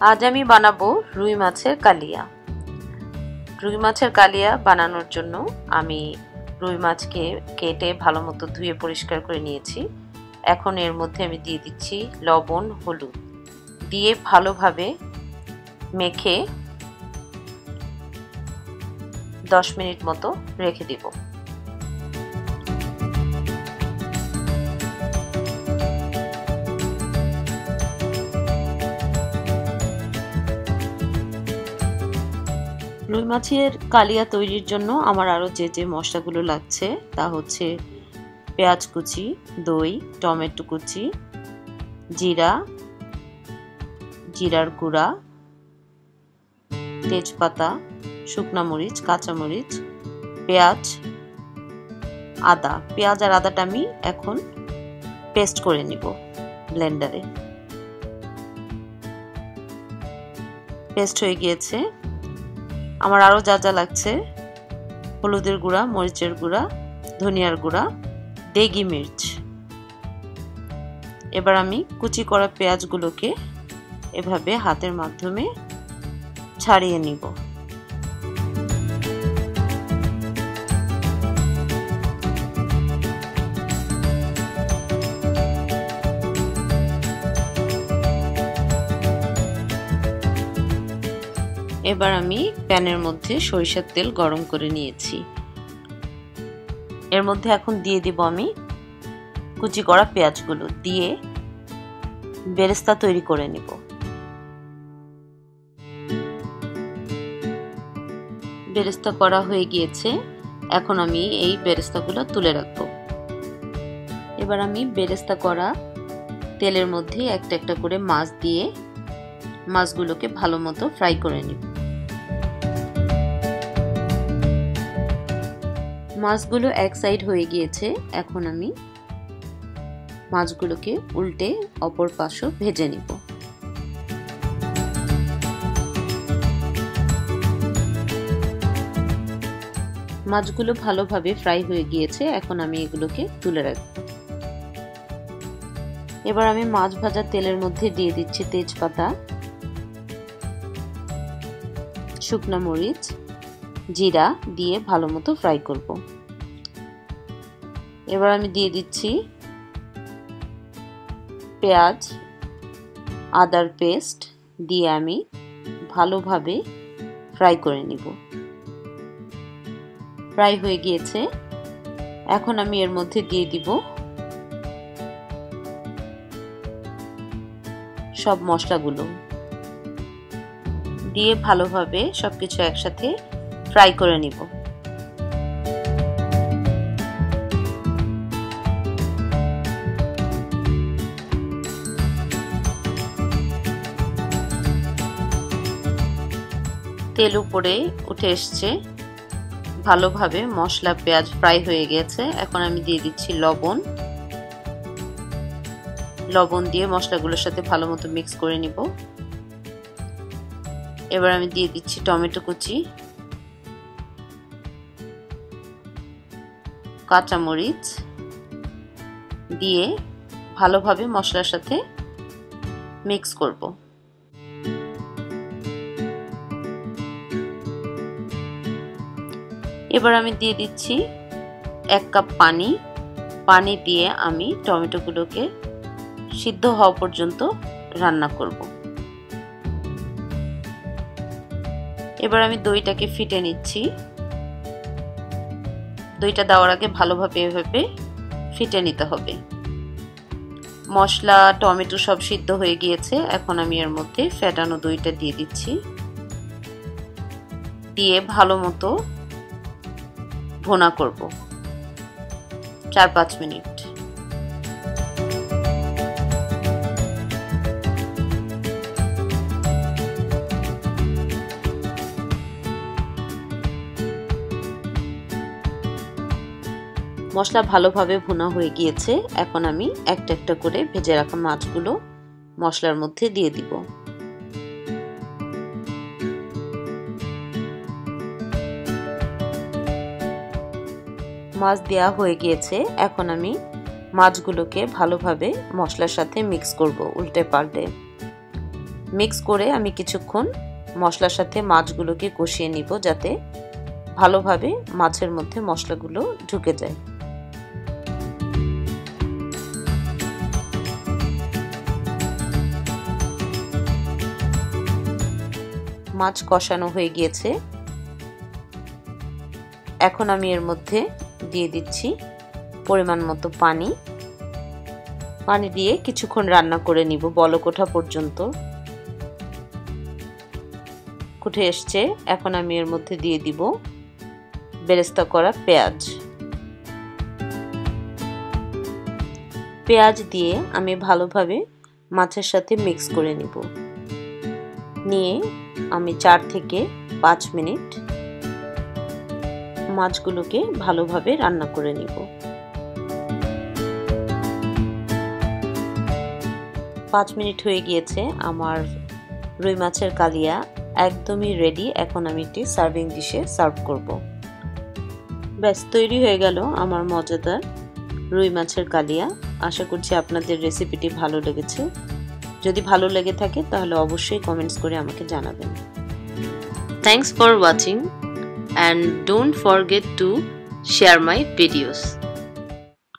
আজ আমি বানাবো রুই মাছের কালিয়া। রুই মাছের কালিয়া বানানোর জন্য আমি রুই মাছকে কেটে ভালো মতো ধুয়ে পরিষ্কার করে নিয়েছি। এখন এর মধ্যে আমি দিয়ে দিচ্ছি লবণ, হলুদ দিয়ে ভালোভাবে মেখে 10 মিনিট মতো রেখে দেব। রুই মাছের কালিয়া তৈরির জন্য আমার আরও যে মশলাগুলো লাগছে তা হচ্ছে পেঁয়াজ কুচি, দই, টমেটো কুচি, জিরার গুঁড়া, তেজপাতা, শুকনা মরিচ, কাঁচামরিচ, পেঁয়াজ, আদা। পেঁয়াজ আর আদাটা আমি এখন পেস্ট করে নিব ব্লেন্ডারে। পেস্ট হয়ে গিয়েছে। আমার আরও যা লাগছে হলুদের গুঁড়া, মরিচের গুঁড়া, ধনিয়ার গুঁড়া, দেগি মির্চ। এবার আমি কুচি করা পেঁয়াজগুলোকে এভাবে হাতের মাধ্যমে ছাড়িয়ে নিব। এবার আমি প্যানের মধ্যে সরিষার তেল গরম করে নিয়েছি। এর মধ্যে এখন দিয়ে দিব আমি কুচি করা পেঁয়াজগুলো, দিয়ে বেরেস্তা তৈরি করে নিব। বেরেস্তা করা হয়ে গিয়েছে। এখন আমি এই বেরেস্তাগুলো তুলে রাখবো। এবার আমি বেরেস্তা করা তেলের মধ্যে একটা একটা করে মাছ দিয়ে মাছগুলোকে ভালো মতো ফ্রাই করে নিব। মাছগুলো এক সাইড হয়ে গিয়েছে। এখন আমি মাছগুলোকে উল্টে অপর পাশও ভেজে নিব। মাছগুলো ভালোভাবে ফ্রাই হয়ে গিয়েছে। এখন আমি এগুলোকে তুলে রাখব। এবার আমি মাছ ভাজা তেলের মধ্যে দিয়ে দিচ্ছি তেজপাতা, শুকনা মরিচ, জিরা দিয়ে ভালো মতো ফ্রাই করব। এবার আমি দিয়ে দিচ্ছি পেঁয়াজ, আদার পেস্ট দিয়ে আমি ভালোভাবে ফ্রাই করে নিব। ফ্রাই হয়ে গিয়েছে। এখন আমি এর মধ্যে দিয়ে দিব সব মশলাগুলো, দিয়ে ভালোভাবে সবকিছু একসাথে ফ্রাই করে নিব। তেল উপরে উঠে এসছে। ভালোভাবে মশলা পেঁয়াজ ফ্রাই হয়ে গেছে। এখন আমি দিয়ে দিচ্ছি লবণ। লবণ দিয়ে মশলাগুলোর সাথে ভালো মতো মিক্স করে নিব। এবার আমি দিয়ে দিচ্ছি টমেটো কুচি, কাঁচামরিচ দিয়ে ভালোভাবে মশলার সাথে মিক্স করব। এবার আমি দিয়ে দিচ্ছি 1 কাপ পানি। পানি দিয়ে আমি টমেটোগুলোকে সিদ্ধ হওয়া পর্যন্ত রান্না করব। এবার আমি দইটাকে ফিটে নিচ্ছি। দইটা দেওয়ার আগে ভালোভাবে এভাবে ফিটে নিতে হবে। মশলা, টমেটো সব সিদ্ধ হয়ে গিয়েছে। এখন আমি এর মধ্যে ফেটানো দইটা দিয়ে দিচ্ছি। দিয়ে ভালো মতো ভুনা করব 4-5 মিনিট। মশলা ভালোভাবে ভুনা হয়ে গিয়েছে। এখন আমি একটা একটা করে ভেজে রাখা মাছগুলো মশলার মধ্যে দিয়ে দিব। মাছ দেওয়া হয়ে গিয়েছে। এখন আমি মাছগুলোকে ভালোভাবে মশলার সাথে মিক্স করব উল্টে পাল্টে। মিক্স করে আমি কিছুক্ষণ মশলার সাথে মাছগুলোকে কষিয়ে নিব, যাতে ভালোভাবে মাছের মধ্যে মশলাগুলো ঢুকে যায়। মাছ কষানো হয়ে গিয়েছে। এখন আমি এর মধ্যে দিয়ে দিচ্ছি পরিমাণ মতো পানি। পানি দিয়ে কিছুক্ষণ রান্না করে নিব বলক ওঠা পর্যন্ত। উঠে এসছে, এখন আমি এর মধ্যে দিয়ে দিব বেরেস্তা করা পেঁয়াজ। পেঁয়াজ দিয়ে আমি ভালোভাবে মাছের সাথে মিক্স করে নিব। নিয়ে আমি 4 থেকে 5 মিনিট মাছগুলোকে ভালোভাবে রান্না করে নিব। 5 মিনিট হয়ে গিয়েছে, আমার রুই মাছের কালিয়া একদমই রেডি। এখন আমি একটি সার্ভিং ডিশে সার্ভ করব। ব্যাস তৈরি হয়ে গেল আমার মজাদার রুই মাছের কালিয়া। আশা করছি আপনাদের রেসিপিটি ভালো লেগেছে। যদি ভালো লেগে থাকে তাহলে অবশ্যই কমেন্টস করে আমাকে জানাবেন। Thanks for watching and don't forget to share my videos.